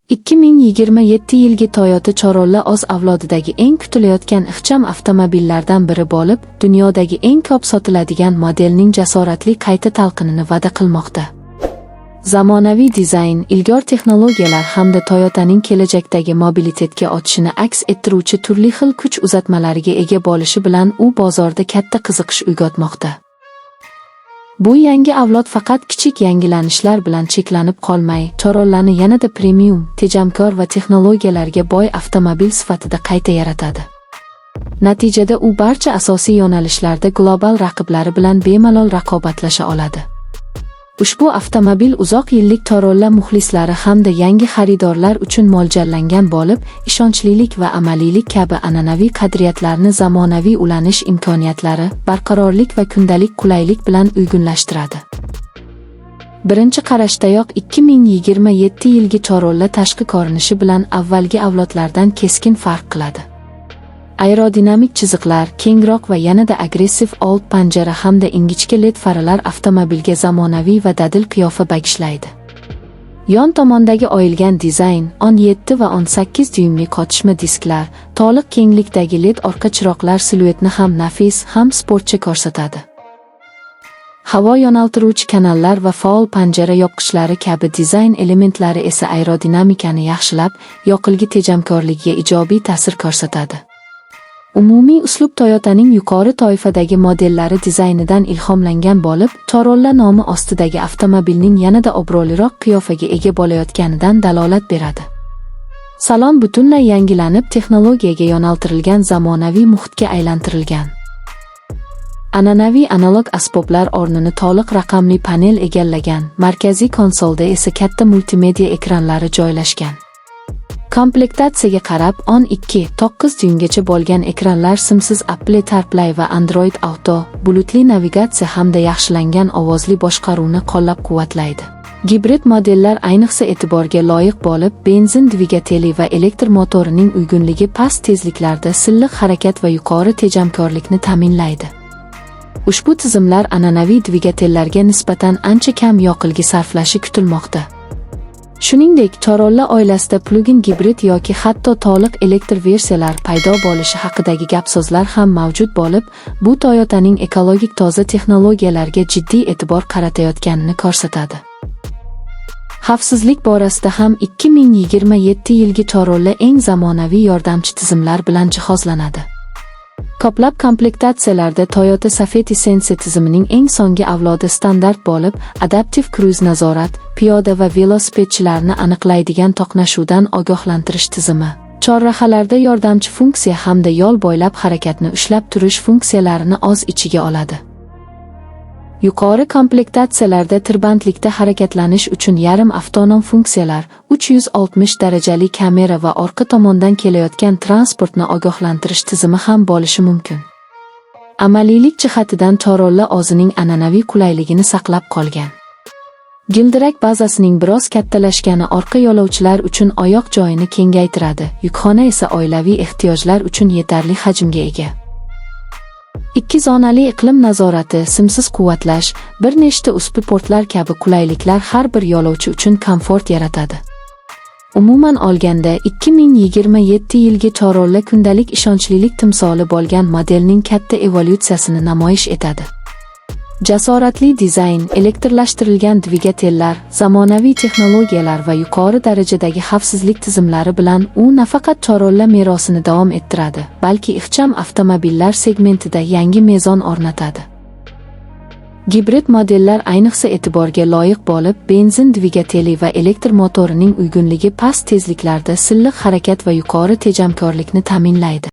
2027 yilgi Toyota Corolla o'z avlodidagi eng kutilayotgan ixcham avtomobillardan biri bo'lib, dunyodagi eng ko'p sotiladigan modelning jasoratli qayta talqinini va'da qilmoqda. Zamonaviy dizayn, ilg'or texnologiyalar hamda Toyotaning kelajakdagi mobilitetga o'tishini aks ettiruvchi turli xil kuch uzatmalariga ega bo'lishi bilan u bozorda katta qiziqish uyg'otmoqda. Bu yangi avlod faqat kichik yangilanishlar bilan cheklanib qolmay, Corolla'ni yanada premium, tejamkor va texnologiyalarga boy avtomobil sifatida qayta yaratadi. Natijada u barcha asosiy yo'nalishlarda global raqiblari bilan bemalol raqobatlasha oladi. Ushbu avtomobil uzoq yillik Corolla muxlislari hamda yangi xaridorlar uchun mo'ljallangan bo'lib, ishonchlilik va amaliylik kabi an'anaviy qadriyatlarni zamonaviy ulanish imkoniyatlari, barqarorlik va kundalik qulaylik bilan uyg'unlashtiradi. Birinchi qarashdayoq 2027 yilgi Corolla tashqi ko'rinishi bilan avvalgi avlodlardan keskin farq qiladi. Aerodinamik chiziqlar, kengroq va yanada agressiv old panjara hamda ingichka LED faralar avtomobilga zamonaviy va dadil qiyofa bagishlaydi. Yon tomondagi oyilgan dizayn, 17 va 18 dyuymli qotishma disklar, to'liq kenglikdagi LED orqa chiroqlar siluetni ham nafis, ham sportcha ko'rsatadi. Havo yo'naltiruvchi kanallar va faol panjara yopqichlari kabi dizayn elementlari esa aerodinamikani yaxshilab, yoqilg'i tejamkorligiga ijobiy ta'sir ko'rsatadi. Umumiy uslub Toyotaning yuqori toifadagi modellari dizaynidan ilhomlangan bo'lib, Corolla nomi ostidagi avtomobilning yanada obro'liroq qiyofaga ega bo'layotganidan dalolat beradi. Salon butunlay yangilanib, texnologiyaga yo'naltirilgan zamonaviy muhitga aylantirilgan. An'anaviy analog asboblar o'rnini to'liq raqamli panel egallagan, markaziy konsolda esa katta multimedia ekranlari joylashgan. Komplektatsiyaga qarab 12-9 dyuymgacha bo'lgan ekranlar simsiz Apple CarPlay va Android Auto, bulutli navigatsiya hamda yaxshilangan ovozli boshqaruvni qo'llab-quvvatlaydi. Gibrid modellar ayniqsa e'tiborga loyiq bo'lib, benzin dvigateli va elektr motorining uyg'unligi past tezliklarda silliq harakat va yuqori tejamkorlikni ta'minlaydi. Ushbu tizimlar an'anaviy dvigatellarga nisbatan ancha kam yoqilg'i sarflashi kutilmoqda. Shuningdek, Corolla oilasida plug-in gibrid yoki hatto to'liq elektr versiyalar paydo bo'lishi haqidagi gap-so'zlar ham mavjud bo'lib, bu Toyotaning ekologik toza texnologiyalarga jiddiy e'tibor qaratayotganini ko'rsatadi. Xavfsizlik borasida ham 2027 yilgi Corolla eng zamonaviy yordamchi tizimlar bilan jihozlanadi. Ko'plab komplektatsiyalarda Toyota Safety Sense tizimining eng so'nggi avlodi standart bo'lib, adaptiv kruz nazorat, piyoda va velosipedchilarni aniqlaydigan to'qnashuvdan ogohlantirish tizimi, chorrahalarda yordamchi funksiya hamda yo'l bo'ylab harakatni ushlab turish funksiyalarini o'z ichiga oladi. Yuqori komplektatsiyalarda tirbandlikda harakatlanish uchun yarim avtonom funksiyalar, 360 darajali kamera va orqa tomondan kelayotgan transportni ogohlantirish tizimi ham bo'lishi mumkin. Amaliylik jihatidan Corolla o'zining an'anaviy qulayligini saqlab qolgan. Gildirak bazasining biroz kattalashgani orqa yo'lovchilar uchun oyoq joyini kengaytiradi, yukxona esa oilaviy ehtiyojlar uchun yetarli hajmga ega. 2 zonali iqlim nazorati, simsiz quvvatlash, bir nechta USB portlar kabi qulayliklar har bir yo'lovchi uchun komfort yaratadi. Umuman olganda, 2027 yilgi Corolla kundalik ishonchlilik timsoli bo'lgan modelning katta evolyutsiyasini namoyish etadi. Jasoratli dizayn, elektrlashtirilgan dvigatellar, zamonaviy texnologiyalar va yuqori darajadagi xavfsizlik tizimlari bilan u nafaqat Corolla merosini davom ettiradi, balki ixcham avtomobillar segmentida yangi mezon o'rnatadi. Gibrid modellar ayniqsa e'tiborga loyiq bo'lib, benzin dvigateli va elektr motorining uyg'unligi past tezliklarda silliq harakat va yuqori tejamkorlikni ta'minlaydi.